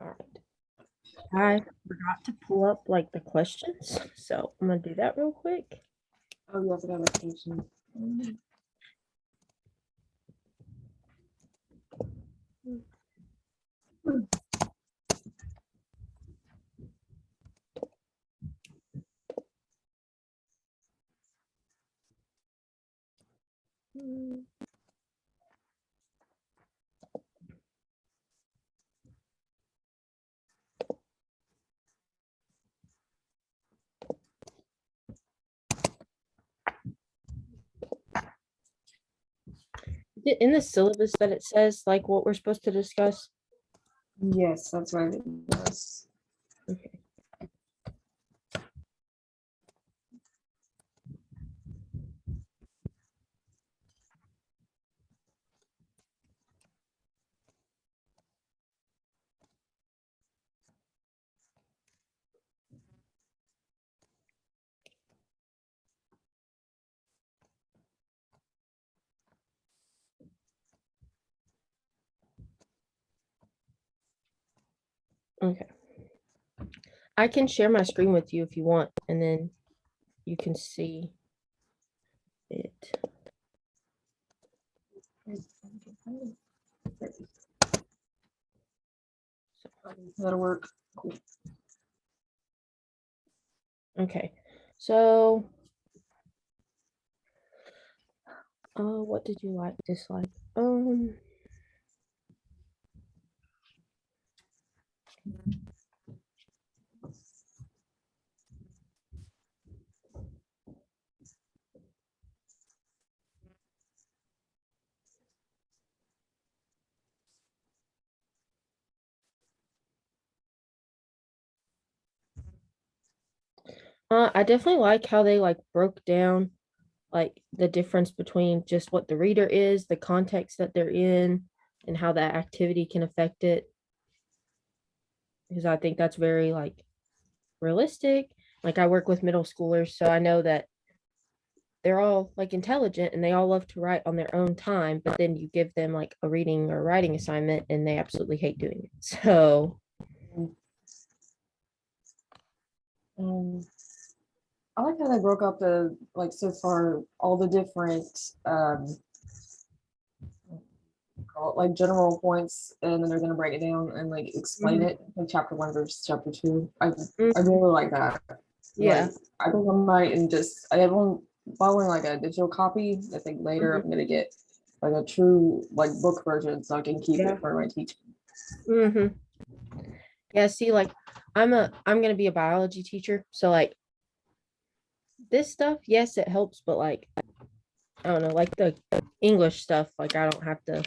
All right. I forgot to pull up like the questions, so I'm gonna do that real quick. Oh, you have to go vacation. Is it in the syllabus that it says like what we're supposed to discuss? Yes, that's what it was. Okay. Okay. I can share my screen with you if you want, and then you can see it. That'll work. Okay. So, what did you like, dislike? I definitely like how they like broke down like the difference between just what the reader is, the context that they're in, and how that activity can affect it. Because I think that's very like realistic. Like I work with middle schoolers, so I know that they're all like intelligent and they all love to write on their own time, but then you give them like a reading or writing assignment and they absolutely hate doing it. So, Um, I like how they broke up the like so far all the different like general points, and then they're gonna break it down and like explain mhm, it like chapter 1 versus chapter 2. I mhm, really like that. yeah. Like I think I might and just I have one following like a digital copy. I think later Mhm, I'm gonna get like a true like book version so I can keep yeah. it for my teaching. Hmm. Yeah. See, like I'm gonna be a biology teacher, so like this stuff, yes, it helps, but like I don't know, like the English stuff, like I don't have to.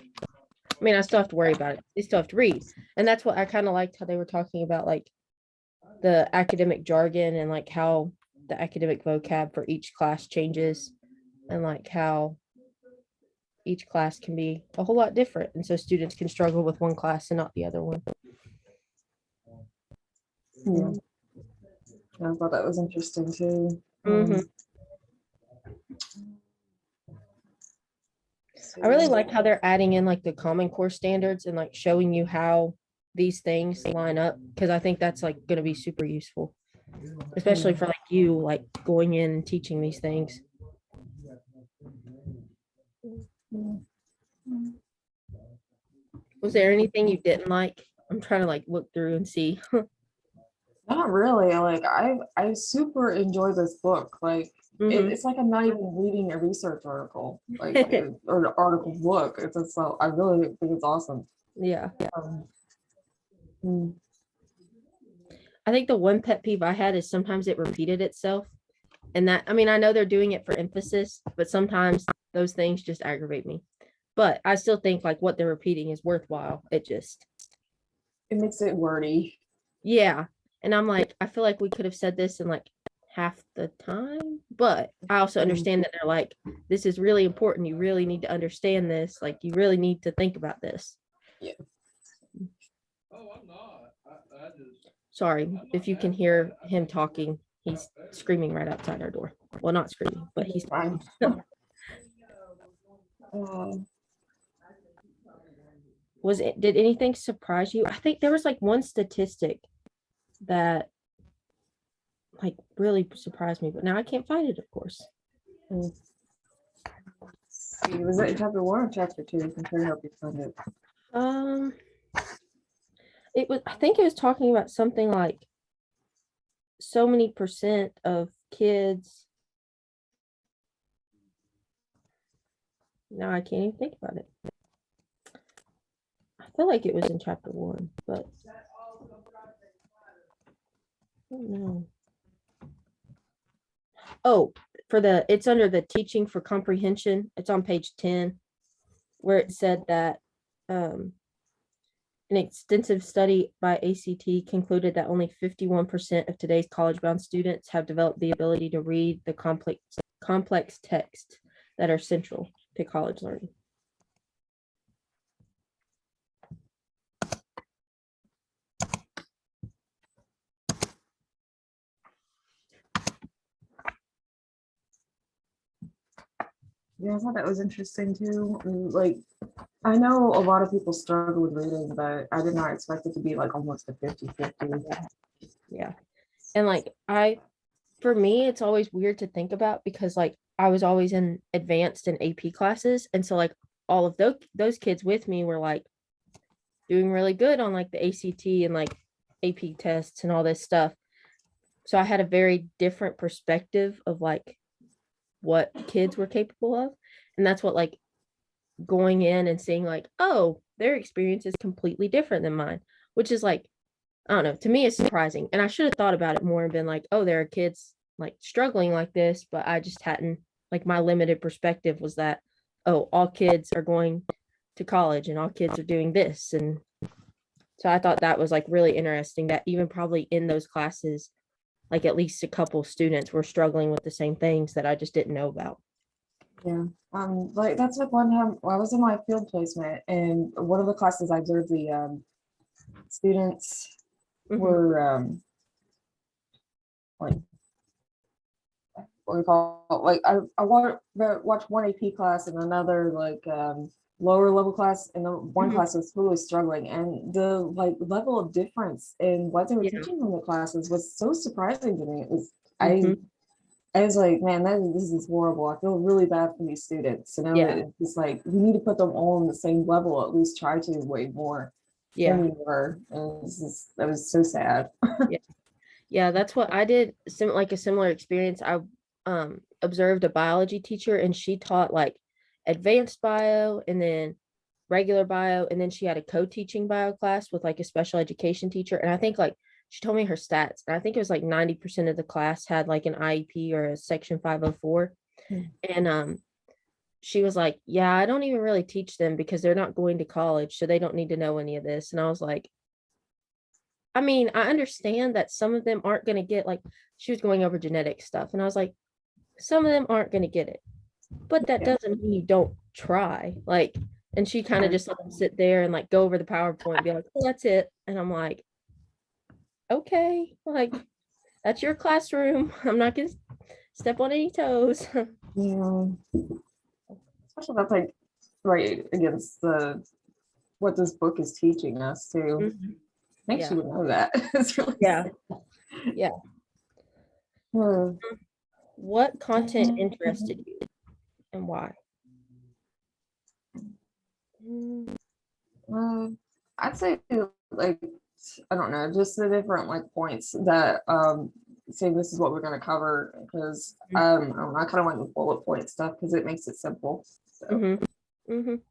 I mean, I still have to worry about it. I still have to read, and that's what I kind of liked how they were talking about, like the academic jargon and like how the academic vocab for each class changes, and like how each class can be a whole lot different, and so students can struggle with one class and not the other one. Yeah, I thought that was interesting too. Mm-hmm. I really So like how they're adding in like the Common Core standards and like showing you how these things line up because I think that's like going to be super useful, especially for like you like going in and teaching these things. Was there anything you didn't like? I'm trying to like look through and see. not really. Like I super enjoy this book. Like Hmm. it's like I'm not even reading a research article, like or an article book. It's just so I really think it's awesome. Yeah. Um, mm, I think the one pet peeve I had is sometimes it repeated itself. And that, I mean, I know they're doing it for emphasis, but sometimes those things just aggravate me. But I still think like what they're repeating is worthwhile. It just, it makes it wordy. yeah. And I'm like, I feel like we could have said this in like half the time, but I also Mm, understand that they're like, this is really important. You really need to understand this. Like, you really need to think about this. yeah. Sorry if you can hear him talking. He's screaming right outside our door. Well, not screaming, but he's Fine. talking. Uh, did anything surprise you? I think there was like one statistic that like really surprised me, but now I can't find it, of course. Mm. See, was that in chapter 1 or chapter 2? I can try to help you find it. Um, I think it was talking about something like so many percent of kids. Now I can't even think about it. I feel like it was in chapter 1, but I don't know. Oh, it's under the teaching for comprehension. It's on page 10, where it said that um, an extensive study by ACT concluded that only 51% of today's college-bound students have developed the ability to read the complex texts that are central to college learning. Yeah, I thought that was interesting too. Like, I know a lot of people struggle with reading, but I did not expect it to be like almost a 50-50. Yeah. And like for me, it's always weird to think about because like I was always in advanced and AP classes. And so like all of those kids with me were like doing really good on like the ACT and like AP tests and all this stuff. So I had a very different perspective of like what kids were capable of. And that's what like going in and seeing like, oh, their experience is completely different than mine, which is like, I don't know, to me it's surprising. And I should have thought about it more and been like, oh, there are kids like struggling like this, but I just hadn't, like my limited perspective was that, oh, all kids are going to college and all kids are doing this. And so I thought that was like really interesting that even probably in those classes, like at least a couple students were struggling with the same things that I just didn't know about. Yeah. Like that's like one time I was in my field placement, and one of the classes I observed the students Mhm. were like what we call like I watched one AP class and another like lower level class, and the one Mhm. class was really struggling, and the like level of difference in what they were Yeah. teaching in the classes was so surprising to me. It was I Mhm. I was like, man, this is horrible. I feel really bad for these students. You know, Yeah. it's like we need to put them all on the same level, at least try to way more than Yeah. we were. And that was so sad. Yeah. Yeah, that's what I did. Like a similar experience. I observed a biology teacher and she taught like advanced bio and then regular bio and then she had a co-teaching bio class with like a special education teacher and I think like she told me her stats and I think it was like 90% of the class had like an IEP or a section 504 Mm. and she was like, yeah, I don't even really teach them because they're not going to college so they don't need to know any of this. And I was like, I mean, I understand that some of them aren't going to get like she was going over genetic stuff and I was like, some of them aren't going to get it. But that Yeah. doesn't mean you don't try. Like, and she kind of Yeah. just let them sit there and like go over the PowerPoint and be like, oh, that's it. And I'm like, okay, like that's your classroom. I'm not gonna step on any toes. Yeah. Especially that's like right against the what this book is teaching us too. Mhm. Makes Yeah. you would know that. It's really Yeah. sad. Yeah. Hmm. What content interested you and why? Mm. I'd say like I don't know, just the different like points that say this is what we're gonna cover because I kind of went with bullet point stuff because it makes it simple. So Mhm. Mhm.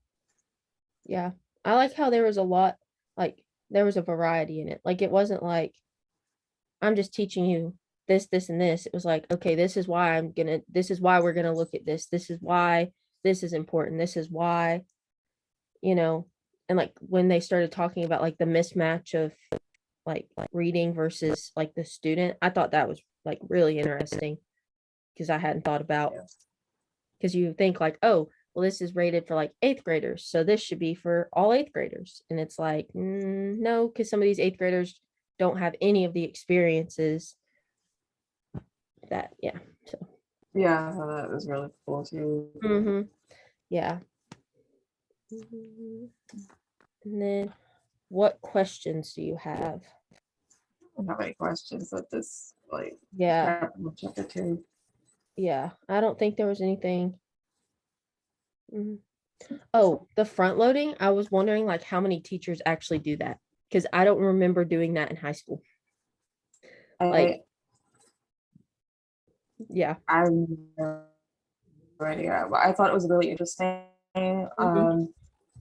Yeah. I like how there was a lot, like there was a variety in it. Like it wasn't like I'm just teaching you this, and this. It was like, okay, this is why we're gonna look at this. This is why this is important. This is why, you know, and like when they started talking about like the mismatch of like reading versus like the student, I thought that was like really interesting because I hadn't thought about yeah. because you think like, oh, well, this is rated for like eighth graders, so this should be for all eighth graders. And it's like, no, because some of these eighth graders don't have any of the experiences that, yeah. So, Yeah, I thought that was really cool too. hmm yeah. Mhm. And then what questions do you have? I don't have any questions at this, like, Yeah, chapter 2. yeah. I don't think there was anything. Mhm. Oh, the front loading. I was wondering like how many teachers actually do that because I don't remember doing that in high school. Like, I yeah. I'm right, yeah, but I thought it was really interesting. Mhm.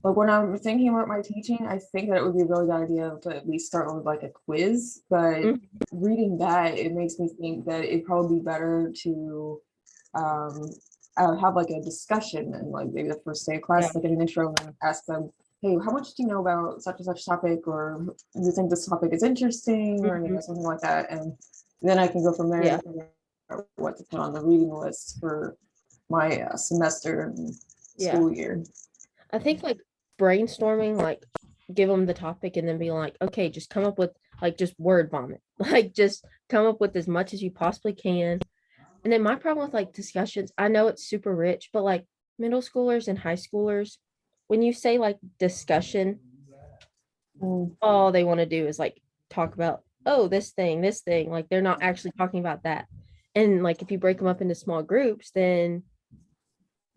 But when I'm thinking about my teaching, I think that it would be a really good idea to at least start with like a quiz. But Mhm. reading that, it makes me think that it'd probably be better to um, have like a discussion and like maybe the first day of Yeah. class, like an intro, and ask them, "Hey, how much do you know about such and such topic, or do you think this topic is interesting, or Mhm. something like that?" And then I can go from there Yeah. to figure out what to put on the reading list for my semester and Yeah. school year. I think like brainstorming, like give them the topic and then be like, okay, just come up with like just word vomit. Like just come up with as much as you possibly can. And then my problem with like discussions, I know it's super rich, but like middle schoolers and high schoolers, when you say like discussion, Mm, all they want to do is like talk about, oh, this thing. Like they're not actually talking about that. And like if you break them up into small groups, then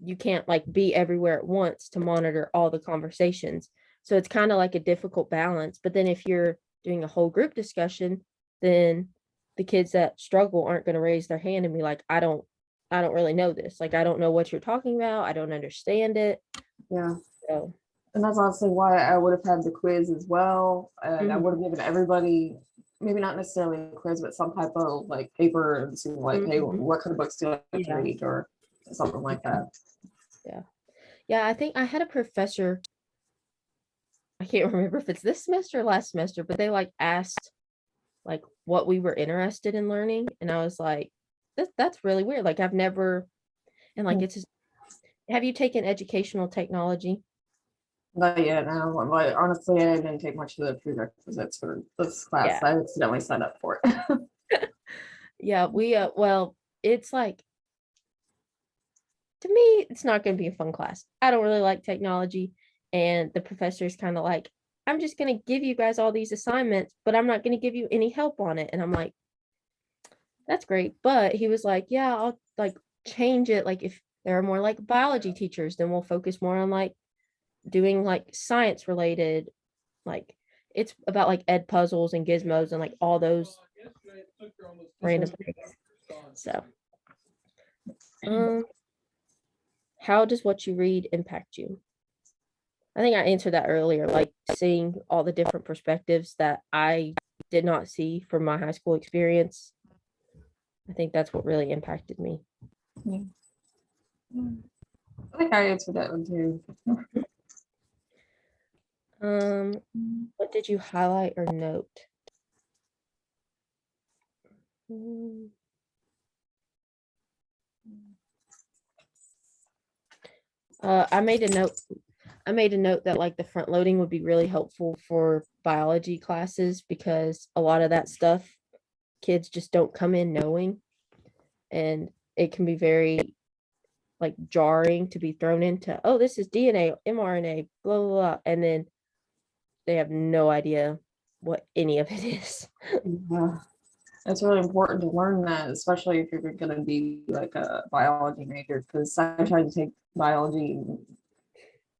you can't like be everywhere at once to monitor all the conversations. So it's kind of like a difficult balance. But then if you're doing a whole group discussion, then the kids that struggle aren't going to raise their hand and be like, I don't really know this. Like I don't know what you're talking about. I don't understand it. yeah. So And that's honestly why I would have had the quiz as well. And I mhm, would have given everybody, maybe not necessarily a quiz, but some type of like paper and see like, hey, mhm, what kind of books do you like to yeah, read or something like that. yeah, yeah. I think I had a professor. I can't remember if it's this semester or last semester, but they like asked like what we were interested in learning, and I was like, that's really weird. Like I've never and like Hmm. it's just, have you taken educational technology? Not yet now. But honestly, I didn't take much of the prerequisites for this class. Yeah. I accidentally signed up for it. Yeah, we well, it's like to me, it's not going to be a fun class. I don't really like technology, and the professor is kind of like, I'm just going to give you guys all these assignments, but I'm not going to give you any help on it. And I'm like, that's great, but he was like, yeah, I'll like change it. Like if there are more like biology teachers, then we'll focus more on like doing like science related, like it's about like ed puzzles and gizmos and like all those random things. So, um, how does what you read impact you? I think I answered that earlier, like seeing all the different perspectives that I did not see from my high school experience. I think that's what really impacted me. Yeah. I think I answered that one too. What did you highlight or note? Mm, I made a note. I made a note that like the front loading would be really helpful for biology classes because a lot of that stuff kids just don't come in knowing, and it can be very like jarring to be thrown into, oh, this is DNA, mRNA, blah blah blah, and then they have no idea what any of it is. Yeah. It's really important to learn that, especially if you're going to be like a biology major, because I tried to take biology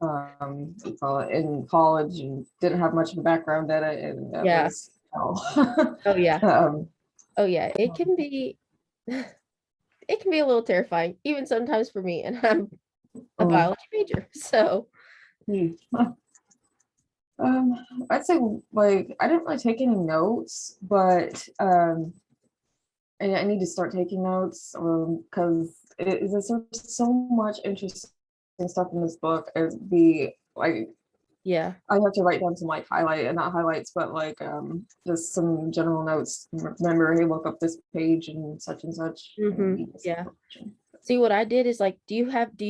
in college and didn't have much of a background at it, and that Yeah. was hell. Oh yeah. um, Oh yeah. It can be it can be a little terrifying, even sometimes for me, and I'm a oh, biology major. So hmm. um, I'd say like I didn't really take any notes, but I need to start taking notes because there's so much interesting stuff in this book. It'd be like yeah. I have to write down some like highlight and not highlights, but like just some general notes. Remember, hey, look up this page and such and read this Yeah. information. See what I did is like, do you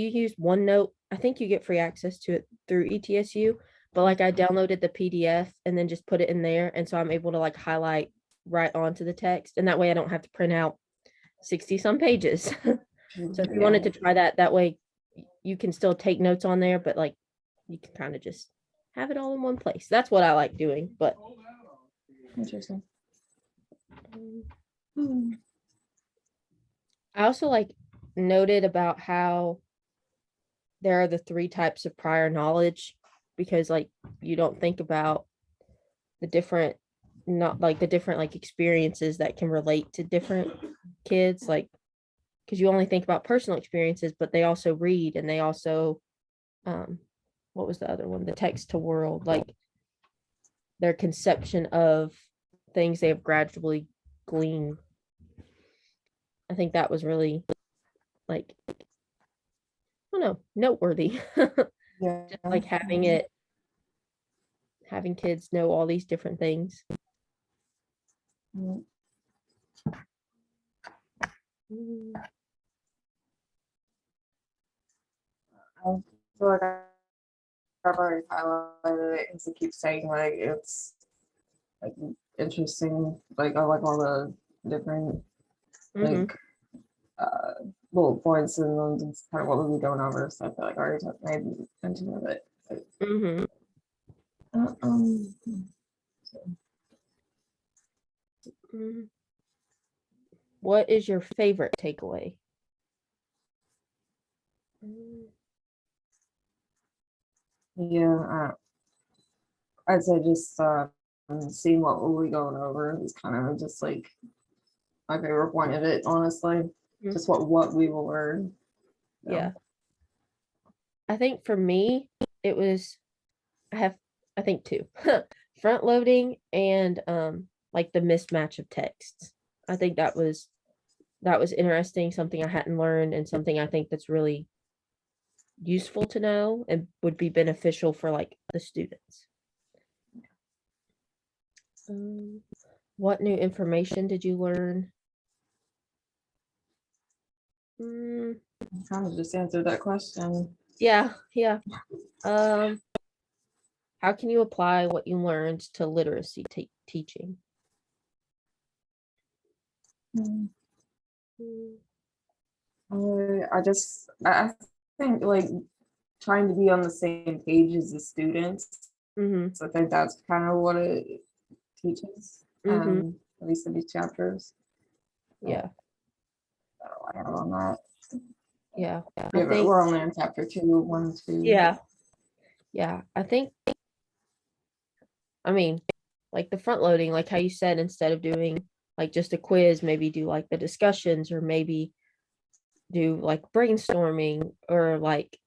use OneNote? I think you get free access to it through ETSU, but like I downloaded the PDF and then just put it in there. And so I'm able to like highlight right onto the text. And that way I don't have to print out 60 some pages. So if you Yeah, wanted to try that, that way you can still take notes on there, but like you can kind of just have it all in one place. That's what I like doing. But Interesting. I also like noted about how there are the three types of prior knowledge, because like you don't think about the different, not like the different like experiences that can relate to different kids, like because you only think about personal experiences, but they also read, and they also what was the other one, the text to world, like their conception of things they have gradually gleaned. I think that was really like, I don't know, noteworthy. Yeah. Just like having kids know all these different things. Mm. Mm. I feel like I've already highlighted it because it keeps saying like it's like interesting. Like I like all the different Mhm. like uh bullet points and then just kind of what we'll be going over. So I feel like I already made mention of it. But, Mhm. uh, um, Mhm. What is your favorite takeaway? Mm. yeah, I'd say just seeing what we'll be going over is kind of just like my favorite point of it, honestly. Mhm. Just what we will learn. So, Yeah. I think for me, it was, I have, I think two. Front loading and like the mismatch of texts. I think that was interesting, something I hadn't learned, and something I think that's really useful to know and would be beneficial for like the students. Um, what new information did you learn? Mm, kind of just answered that question. yeah, yeah. Um, how can you apply what you learned to literacy teaching? Mm. Mm, I think like trying to be on the same page as the students. mhm, So I think that's kind of what it teaches, mhm, at least in these chapters. yeah, I have on that. yeah. I Yeah, but think, we're only on chapter two, one, two. yeah, yeah. I think, I mean, like the front loading, like how you said, instead of doing like just a quiz, maybe do like the discussions, or maybe do like brainstorming, or like,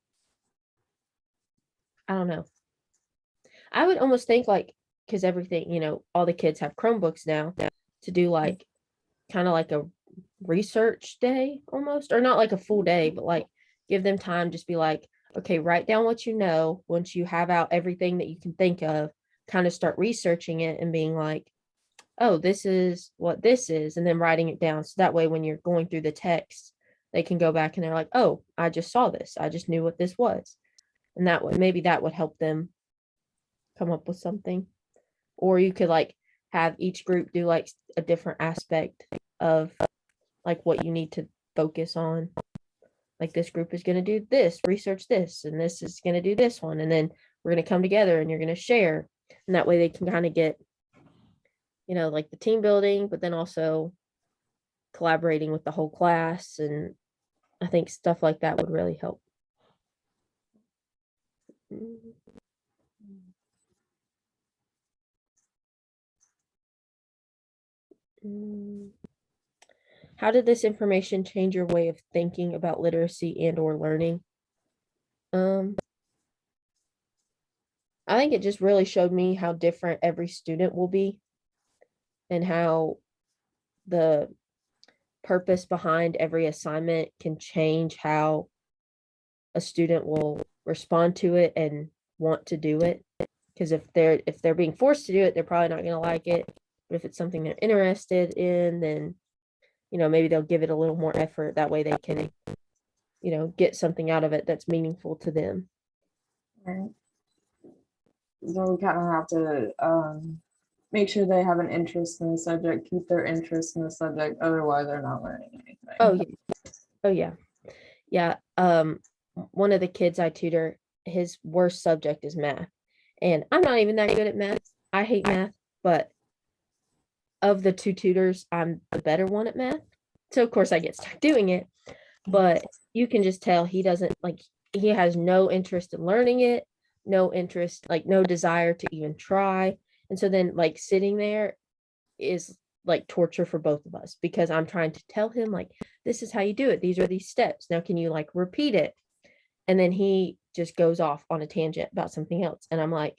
I don't know. I would almost think like, because everything, all the kids have Chromebooks now, to do like kind of like a research day almost, or not like a full day, but like give them time, just be like, okay, write down what you know. Once you have out everything that you can think of, kind of start researching it and being like, oh, this is what this is, and then writing it down. So that way, when you're going through the text, they can go back and they're like, oh, I just saw this. I just knew what this was. And that way, maybe that would help them come up with something. Or you could like have each group do like a different aspect of like what you need to focus on. Like this group is going to do this, research this, and this is going to do this one. And then we're going to come together and you're going to share. And that way they can kind of get, like the team building, but then also collaborating with the whole class. And I think stuff like that would really help. How did this information change your way of thinking about literacy and or learning? Um, I think it just really showed me how different every student will be, and how the purpose behind every assignment can change how a student will respond to it and want to do it. Because if they're being forced to do it, they're probably not going to like it. But if it's something they're interested in, then maybe they'll give it a little more effort. That way they can get something out of it that's meaningful to them. Right. So we kind of have to make sure they have an interest in the subject, keep their interest in the subject. Otherwise, they're not learning Oh anything. yeah. Oh yeah. Yeah. One of the kids I tutor, his worst subject is math. And I'm not even that good at math. I hate math, but of the two tutors, I'm the better one at math. So of course I get stuck doing it, but you can just tell he doesn't like he has no interest in learning it, no interest, like no desire to even try. And so then like sitting there is like torture for both of us because I'm trying to tell him like this is how you do it. These are these steps. Now can you like repeat it? And then he just goes off on a tangent about something else. And I'm like,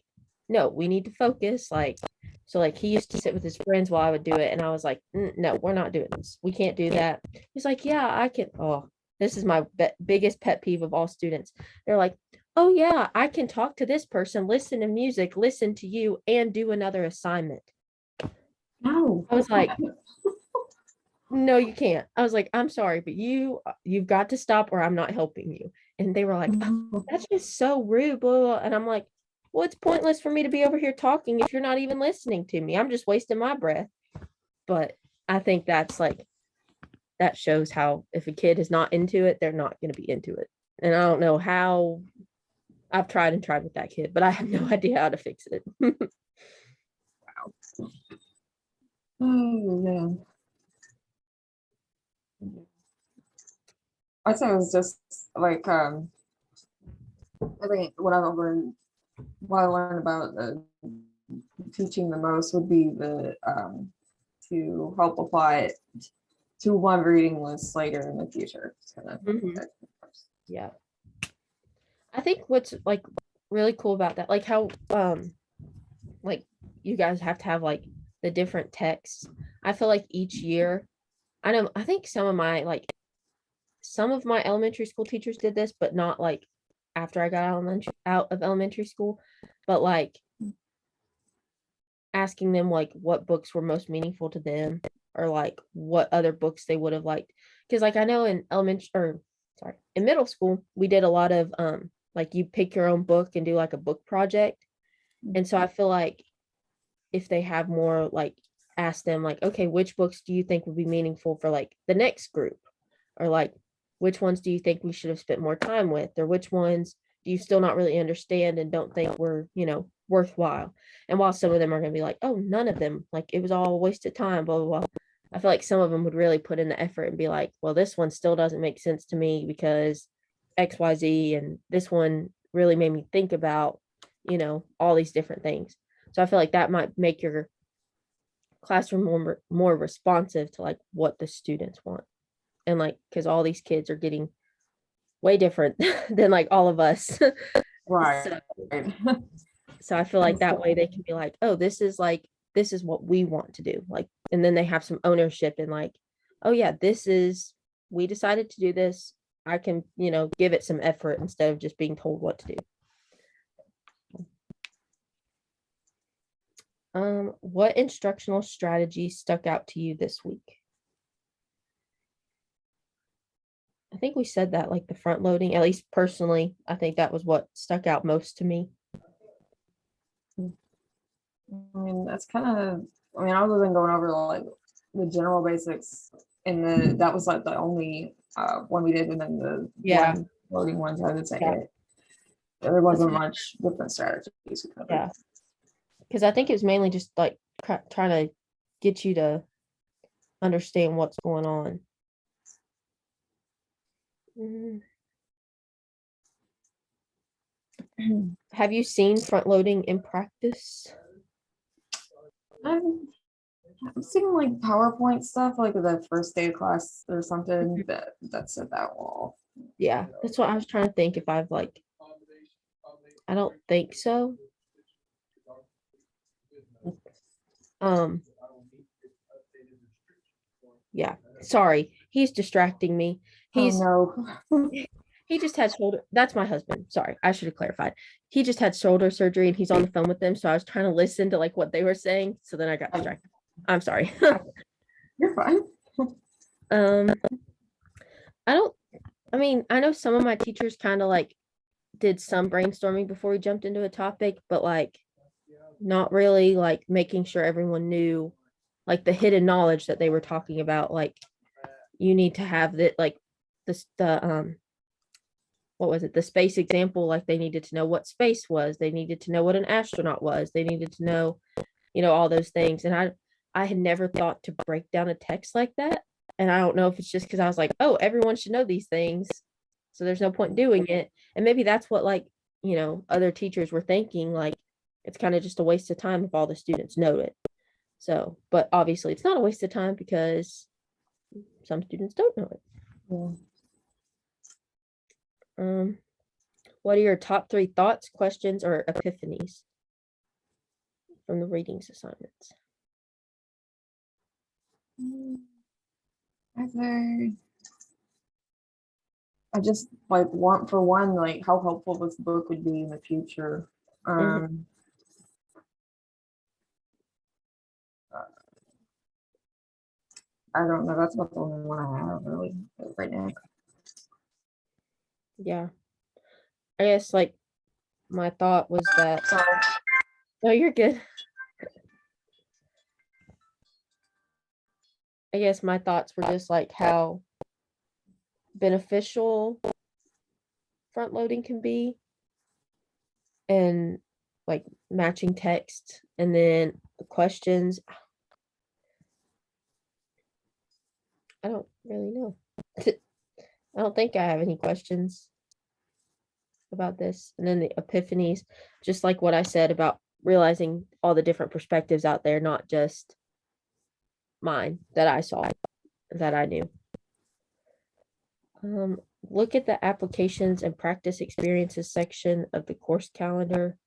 no, we need to focus. Like, so like he used to sit with his friends while I would do it. And I was like, no, we're not doing this. We can't do that. He's like, yeah, I can. Oh, this is my biggest pet peeve of all students. They're like, oh, yeah, I can talk to this person, listen to music, listen to you, and do another assignment. No. I was like, no, you can't. I was like, I'm sorry, but you've got to stop or I'm not helping you. And they were like, "Oh, that's just so rude, blah, blah." And I'm like, well, it's pointless for me to be over here talking if you're not even listening to me. I'm just wasting my breath. But I think that's like that shows how if a kid is not into it, they're not going to be into it. And I don't know how I've tried and tried with that kid, but I have no idea how to fix it. Oh man. I think it was just like I think what I learned about teaching the most would be the to help apply it to one reading list later in the future. Mhm. Yeah. I think what's like really cool about that, like how like you guys have to have like the different texts. I feel like each year, I think some of my elementary school teachers did this, but not like after I got out of elementary school, but like asking them like what books were most meaningful to them or like what other books they would have liked. Because like I know in elementary or sorry, in middle school, we did a lot of like you pick your own book and do like a book project. And so I feel like if they have more like ask them like, okay, which books do you think would be meaningful for like the next group? Or like which ones do you think we should have spent more time with? Or which ones do you still not really understand and don't think were, worthwhile? And while some of them are going to be like, oh, none of them, like it was all a waste of time, blah, blah, blah. I feel like some of them would really put in the effort and be like, well, this one still doesn't make sense to me because XYZ, and this one really made me think about, all these different things. So I feel like that might make your classroom more responsive to like what the students want. And like because all these kids are getting way different than like all of us. Right. so, so I feel like that way they can be like, oh, this is what we want to do. Like, and then they have some ownership and like, oh yeah, we decided to do this. I can, give it some effort instead of just being told what to do. What instructional strategy stuck out to you this week? I think we said that like the front loading, at least personally, I think that was what stuck out most to me. I mean, that's kind of, I mean, other than going over like the general basics, and that was like the only one we did, and then the Yeah. one loading ones, I would say Yeah. there wasn't much different strategies we covered. Yeah. Because I think it was mainly just like trying to get you to understand what's going on. Mhm. Have you seen front loading in practice? I'm seeing like PowerPoint stuff, like the first day of class or something that's at that wall. Yeah, that's what I was trying to think if I've like, I don't think so. Um, yeah, sorry, he's distracting me. Oh He's no. he just had shoulder. That's my husband. Sorry, I should have clarified. He just had shoulder surgery and he's on the phone with them. So I was trying to listen to like what they were saying. So then I got distracted. I'm sorry. You're fine. um, I don't. I mean, I know some of my teachers kind of like did some brainstorming before we jumped into a topic, but like not really like making sure everyone knew like the hidden knowledge that they were talking about. Like you need to have that like the what was it, the space example, like they needed to know what space was, they needed to know what an astronaut was, they needed to know, all those things. And I had never thought to break down a text like that. And I don't know if it's just because I was like, oh, everyone should know these things, so there's no point doing it. And maybe that's what, like, other teachers were thinking, like it's kind of just a waste of time if all the students know it. So, but obviously it's not a waste of time because some students don't know it. Yeah. What are your top 3 thoughts, questions, or epiphanies from the readings assignments? I say I just like want for one, like how helpful this book would be in the future. Mhm. I don't know. That's about the only one I have really right now. Yeah. I guess like my thought was that, So oh, you're good. I guess my thoughts were just like how beneficial front loading can be, and like matching text, and then the questions. I don't really know. I don't think I have any questions about this. And then the epiphanies, just like what I said about realizing all the different perspectives out there, not just mine that I saw, that I knew. Look at the applications and practice experiences section of the course calendar.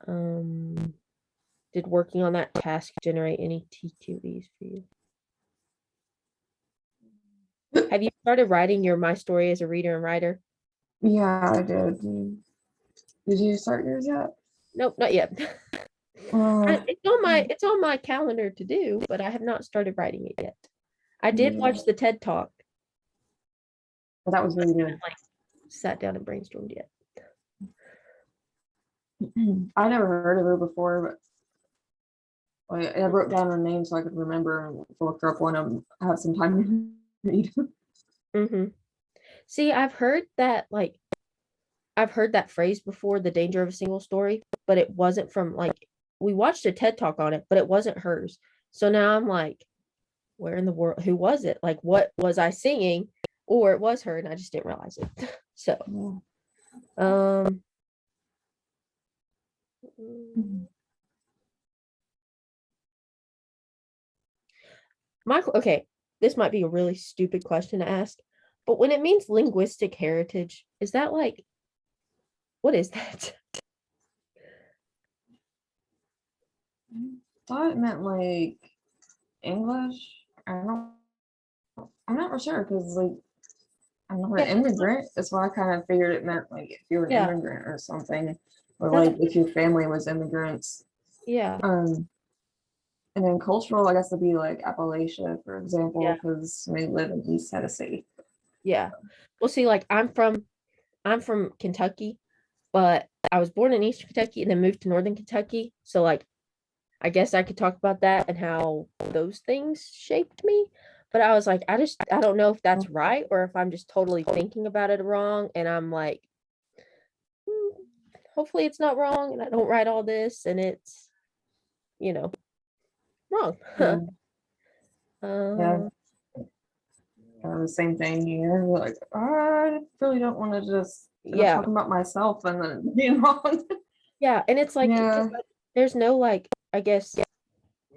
Did working on that task generate any TQEs for you? Have you started writing your My Story as a Reader and Writer? yeah, I did. Did you start yours yet? Nope, not yet. Uh, It's on my calendar to do, but I have not started writing it yet. I did yeah, watch the TED Talk. that was really good. Like sat down and brainstormed yet. I never heard of her before, but like, I wrote down her name so I could remember and look her up when I have some time to read. Mm-hmm. See, I've heard that phrase before, the danger of a single story, but it wasn't from like, we watched a TED Talk on it, but it wasn't hers. So now I'm like, where in the world, who was it? Like, what was I singing? Or it was her and I just didn't realize it. So, um, Michael, okay, this might be a really stupid question to ask, but when it means linguistic heritage, is that like, what is that? Thought it meant like English. I'm not real sure because like I'm not an Yeah, immigrant. That's why I kind of figured it meant like if you're an yeah, immigrant or something, or that's like if your family was immigrants. yeah, Um, and then cultural, I guess would be like Appalachia, for example, yeah, because we live in East Tennessee. yeah. Well, see, like I'm from Kentucky, but I was born in Eastern Kentucky and then moved to Northern Kentucky. So like I guess I could talk about that and how those things shaped me. But I was like, I don't know if that's right or if I'm just totally thinking about it wrong. And I'm like, "Hmm, hopefully it's not wrong and I don't write all this and it's, you know, wrong." Yeah, yeah, Uh, the same thing here. Like I really don't want to just end up yeah, talking about myself and then being wrong. yeah. And it's like, 'cause Yeah, there's no like, I guess,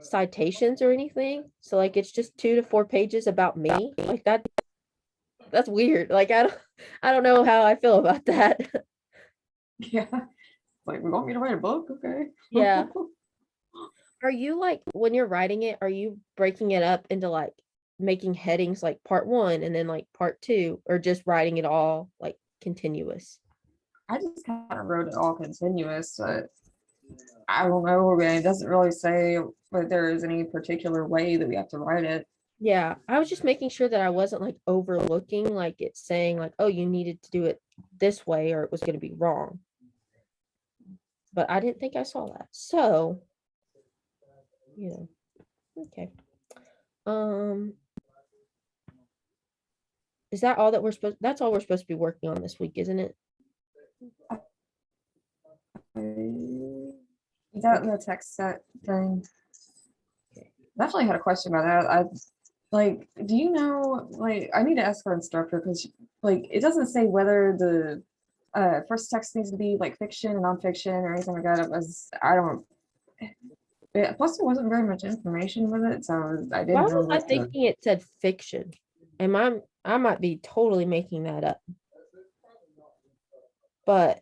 citations or anything. So like it's just 2 to 4 pages about me. Like that's weird. Like I don't know how I feel about that. yeah. Like, we want me to write a book? Okay. Yeah. Are you like, when you're writing it, are you breaking it up into like making headings like part 1 and then like part 2, or just writing it all like continuous? I just kind of wrote it all continuous, but I don't know. It doesn't really say that there is any particular way that we have to write it. Yeah, I was just making sure that I wasn't like overlooking, like it's saying like, oh, you needed to do it this way or it was going to be wrong. But I didn't think I saw that. So, yeah. Okay. Um, Is that all that we're supposed, that's all we're supposed to be working on this week, isn't it? That and the text set thing. Definitely had a question about that. I like, do you know, like, I need to ask our instructor because like it doesn't say whether the first text needs to be like fiction and nonfiction or anything like that. It was, I don't, plus there wasn't very much information with it, so I Why didn't know was I what to. thinking it said fiction? And I might be totally making that up. But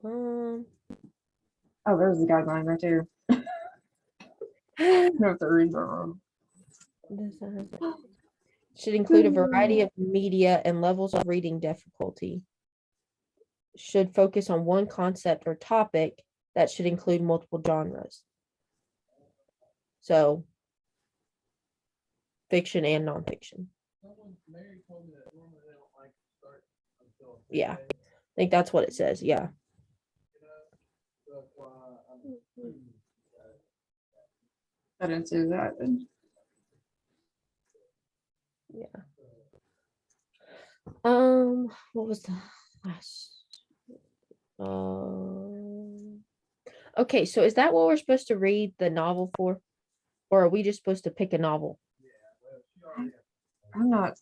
um Oh, there's the guideline right there. I don't have to read that wrong. should include a variety of media and levels of reading difficulty. Should focus on one concept or topic that should include multiple genres. So fiction and nonfiction. Yeah, I think that's what it says. Yeah. I didn't do that. Yeah. What was the last? Okay, so is that what we're supposed to read the novel for? Or are we just supposed to pick a novel? I'm not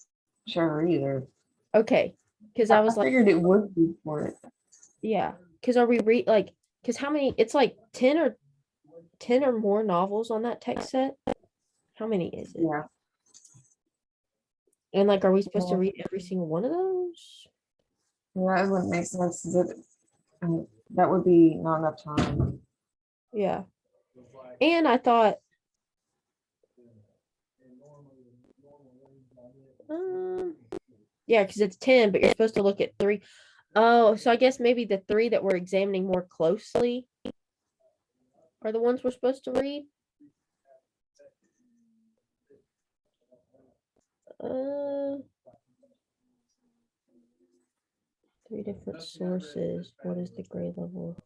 sure either. Okay, because I was like, figured it would be for it. yeah, because are we because how many, it's like 10 or more novels on that text set? How many is it? Yeah. And like, are we supposed to read every single one of those? Yeah, it wouldn't make sense. That would be not enough time. Yeah. And I thought, yeah, because it's 10, but you're supposed to look at 3. Oh, so I guess maybe the 3 that we're examining more closely are the ones we're supposed to read. Uh, 3 different sources. What is the grade level?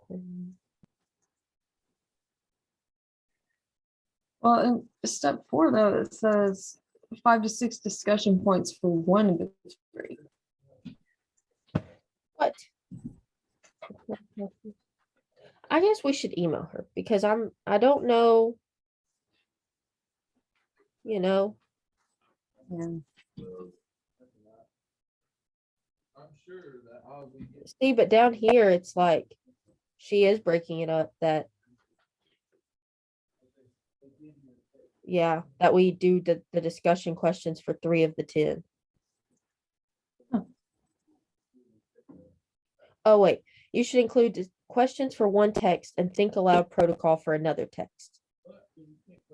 Well, in step 4, though, it says 5 to 6 discussion points for one of the 3. What? I guess we should email her because I don't know, you know. Yeah. See, but down here it's like she is breaking it up that yeah, that we do the discussion questions for 3 of the 10. Huh. Oh wait, you should include questions for one text and think aloud protocol for another text.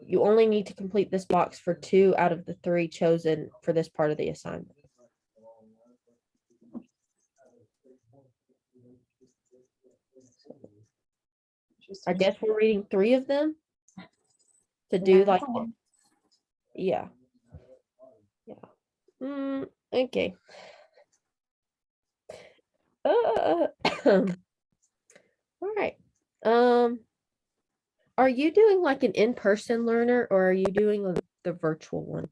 You only need to complete this box for 2 out of the 3 chosen for this part of the assignment. I guess we're reading 3 of them to do like, yeah. Okay. All right. Are you doing like an in-person learner or are you doing the virtual one?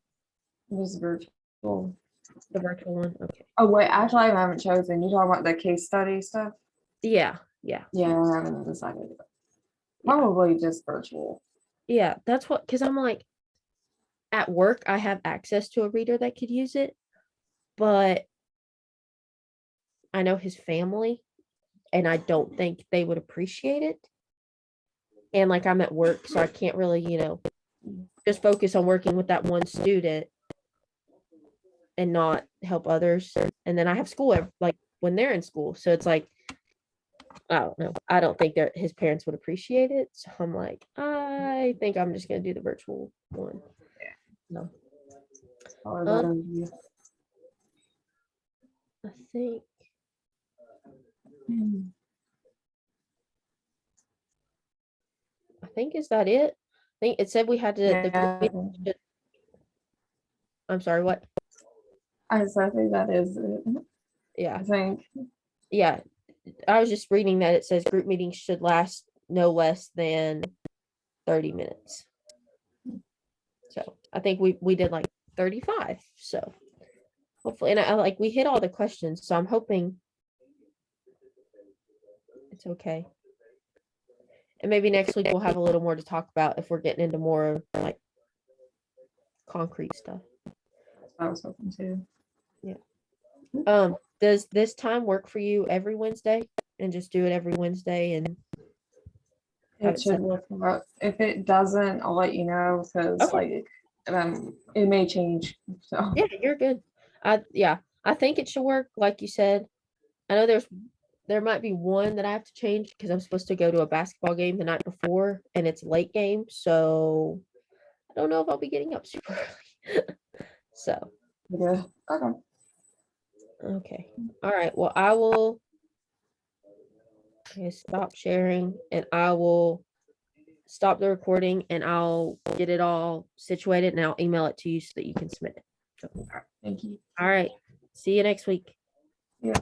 It was virtual. The virtual one. Okay. Oh wait, actually, I haven't chosen. You talking about the case study stuff? Yeah. Yeah, I haven't decided. Probably just virtual. Yeah, that's what, because I'm like, at work, I have access to a reader that could use it, but I know his family, and I don't think they would appreciate it. And like, I'm at work, so I can't really, just focus on working with that one student and not help others. And then I have school like when they're in school, so it's like, I don't know. I don't think that his parents would appreciate it. So I'm like, I think I'm just gonna do the virtual one. No. I think. I think is that it? I think it said we had to. I'm sorry. What? I think that is it. Yeah. I think. Yeah. I was just reading that it says group meetings should last no less than 30 minutes. So I think we did like 35. So hopefully, and I like we hit all the questions. So I'm hoping it's okay. And maybe next week we'll have a little more to talk about if we're getting into more like concrete stuff. I was hoping to. Does this time work for you every Wednesday? And just do it every Wednesday and have It it should set? work out. If it doesn't, I'll let you know because Okay. it may change. So Yeah, you're good. I think it should work, like you said. I know there might be one that I have to change because I'm supposed to go to a basketball game the night before and it's a late game, so I don't know if I'll be getting up super early. So, yeah. Okay. okay. All right. Well, I will stop sharing and I will stop the recording and I'll get it all situated and I'll email it to you so that you can submit it. So, Thank you. all right. See you next week. Yeah.